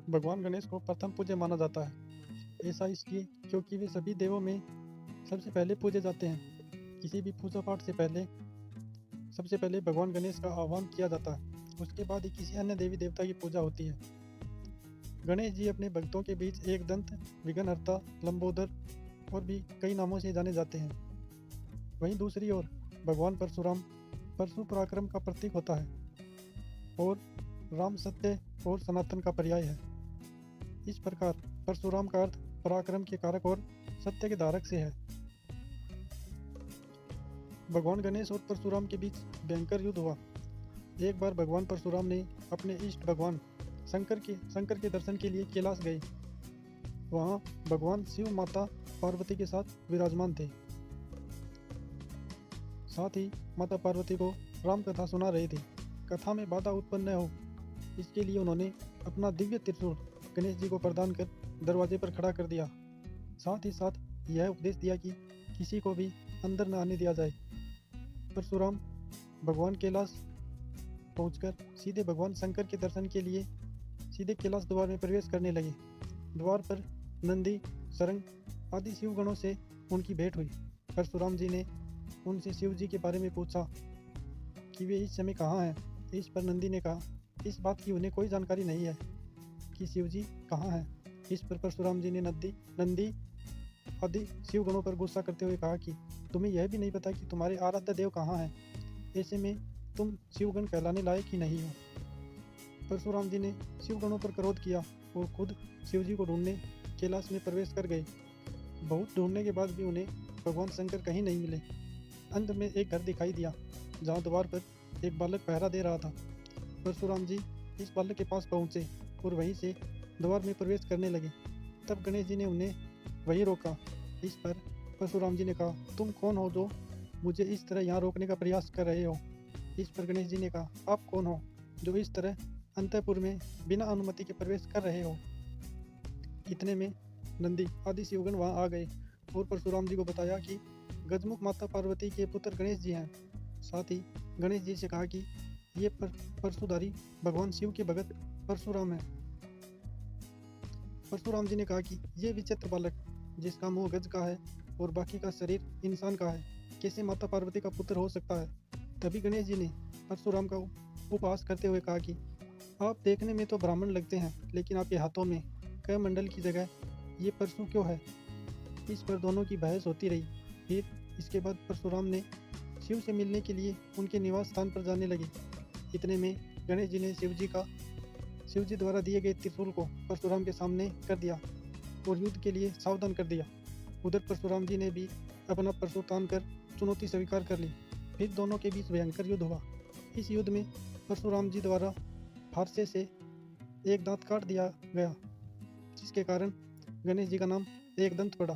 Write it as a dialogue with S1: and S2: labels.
S1: भगवान गणेश को प्रथम पूज्य माना जाता है। ऐसा इसलिए क्योंकि वे सभी देवों में सबसे पहले पूजे जाते हैं। किसी भी पूजा पाठ से पहले सबसे पहले भगवान गणेश का आह्वान किया जाता है। उसके बाद ही किसी अन्य देवी देवता की पूजा होती है। गणेश जी अपने भक्तों के बीच एक दंत, विघ्नहर्ता, लंबोदर और भी कई नामों से जाने जाते हैं। वहीं दूसरी ओर भगवान परशुराम परशु पराक्रम का प्रतीक होता है और राम सत्य और सनातन का पर्याय है। इस प्रकार परशुराम का अर्थ पराक्रम के कारक और सत्य के धारक से है। भगवान गणेश और परशुराम के बीच भयंकर युद्ध हुआ। एक बार भगवान परशुराम ने अपने इष्ट भगवान शंकर के दर्शन के लिए कैलाश गए। वहां भगवान शिव माता पार्वती के साथ विराजमान थे। साथ ही माता पार्वती को राम कथा सुना रहे थे। कथा में बाधा उत्पन्न न हो, इसके लिए उन्होंने अपना दिव्य त्रिशूल गणेश जी को प्रदान कर दरवाजे पर खड़ा कर दिया। साथ ही साथ यह उपदेश दिया कि किसी को भी अंदर न आने दिया जाए। परशुराम भगवान कैलाश पहुंचकर सीधे भगवान शंकर के दर्शन के लिए सीधे कैलाश द्वार में प्रवेश करने लगे। द्वार पर नंदी, सरंग आदि शिव गणों से उनकी भेंट हुई। परशुराम जी ने उनसे शिव जी के बारे में पूछा कि वे इस समय कहाँ हैं। इस पर नंदी ने कहा इस बात की उन्हें कोई जानकारी नहीं है कि शिव जी कहाँ हैं। इस पर परशुराम जी ने नंदी आदि शिव गणों पर गुस्सा करते हुए कहा कि तुम्हें यह भी नहीं पता कि तुम्हारे आराध्य देव कहाँ हैं। ऐसे में तुम शिवगण कहलाने लायक ही नहीं हो। परशुराम जी ने शिवगणों पर क्रोध किया और खुद शिव जी को ढूंढने कैलाश में प्रवेश कर गए। बहुत ढूंढने के बाद भी उन्हें भगवान शंकर कहीं नहीं मिले। अंत में एक घर दिखाई दिया जहाँ द्वार पर एक बालक पहरा दे रहा था। परशुराम जी इस बालक के पास पहुँचे और वहीं से द्वार में प्रवेश करने लगे। तब गणेश जी ने उन्हें वहीं रोका। इस पर परशुराम जी ने कहा तुम कौन हो जो मुझे इस तरह यहाँ रोकने का प्रयास कर रहे हो। इस पर गणेश जी ने कहा आप कौन हो जो इस तरह अंतःपुर में बिना अनुमति के प्रवेश कर रहे हो। इतने में नंदी आदि शिवगण वहां आ गए और परशुराम जी को बताया कि गजमुख माता पार्वती के पुत्र गणेश जी हैं। साथ ही गणेश जी से कहा कि ये परशुधारी भगवान शिव के भगत परशुराम हैं। परशुराम जी ने कहा कि ये विचित्र बालक जिसका मुंह गज का है और बाकी का शरीर इंसान का है कैसे माता पार्वती का पुत्र हो सकता है। तभी गणेश जी ने परशुराम का उपहास करते हुए कहा कि आप देखने में तो ब्राह्मण लगते हैं लेकिन आपके हाथों में कमंडल की जगह ये परशु क्यों है। इस पर दोनों की बहस होती रही। फिर इसके बाद परशुराम ने शिव से मिलने के लिए उनके निवास स्थान पर जाने लगे। इतने में गणेश जी ने शिव जी द्वारा दिए गए त्रिशूल को परशुराम के सामने कर दिया और युद्ध के लिए सावधान कर दिया। उधर परशुराम जी ने भी अपना परशु तान कर चुनौती स्वीकार कर ली। फिर दोनों के बीच भयंकर युद्ध हुआ। इस युद्ध में परशुराम जी द्वारा फारसे से एक दांत काट दिया गया जिसके कारण गणेश जी का नाम एकदंत पड़ा।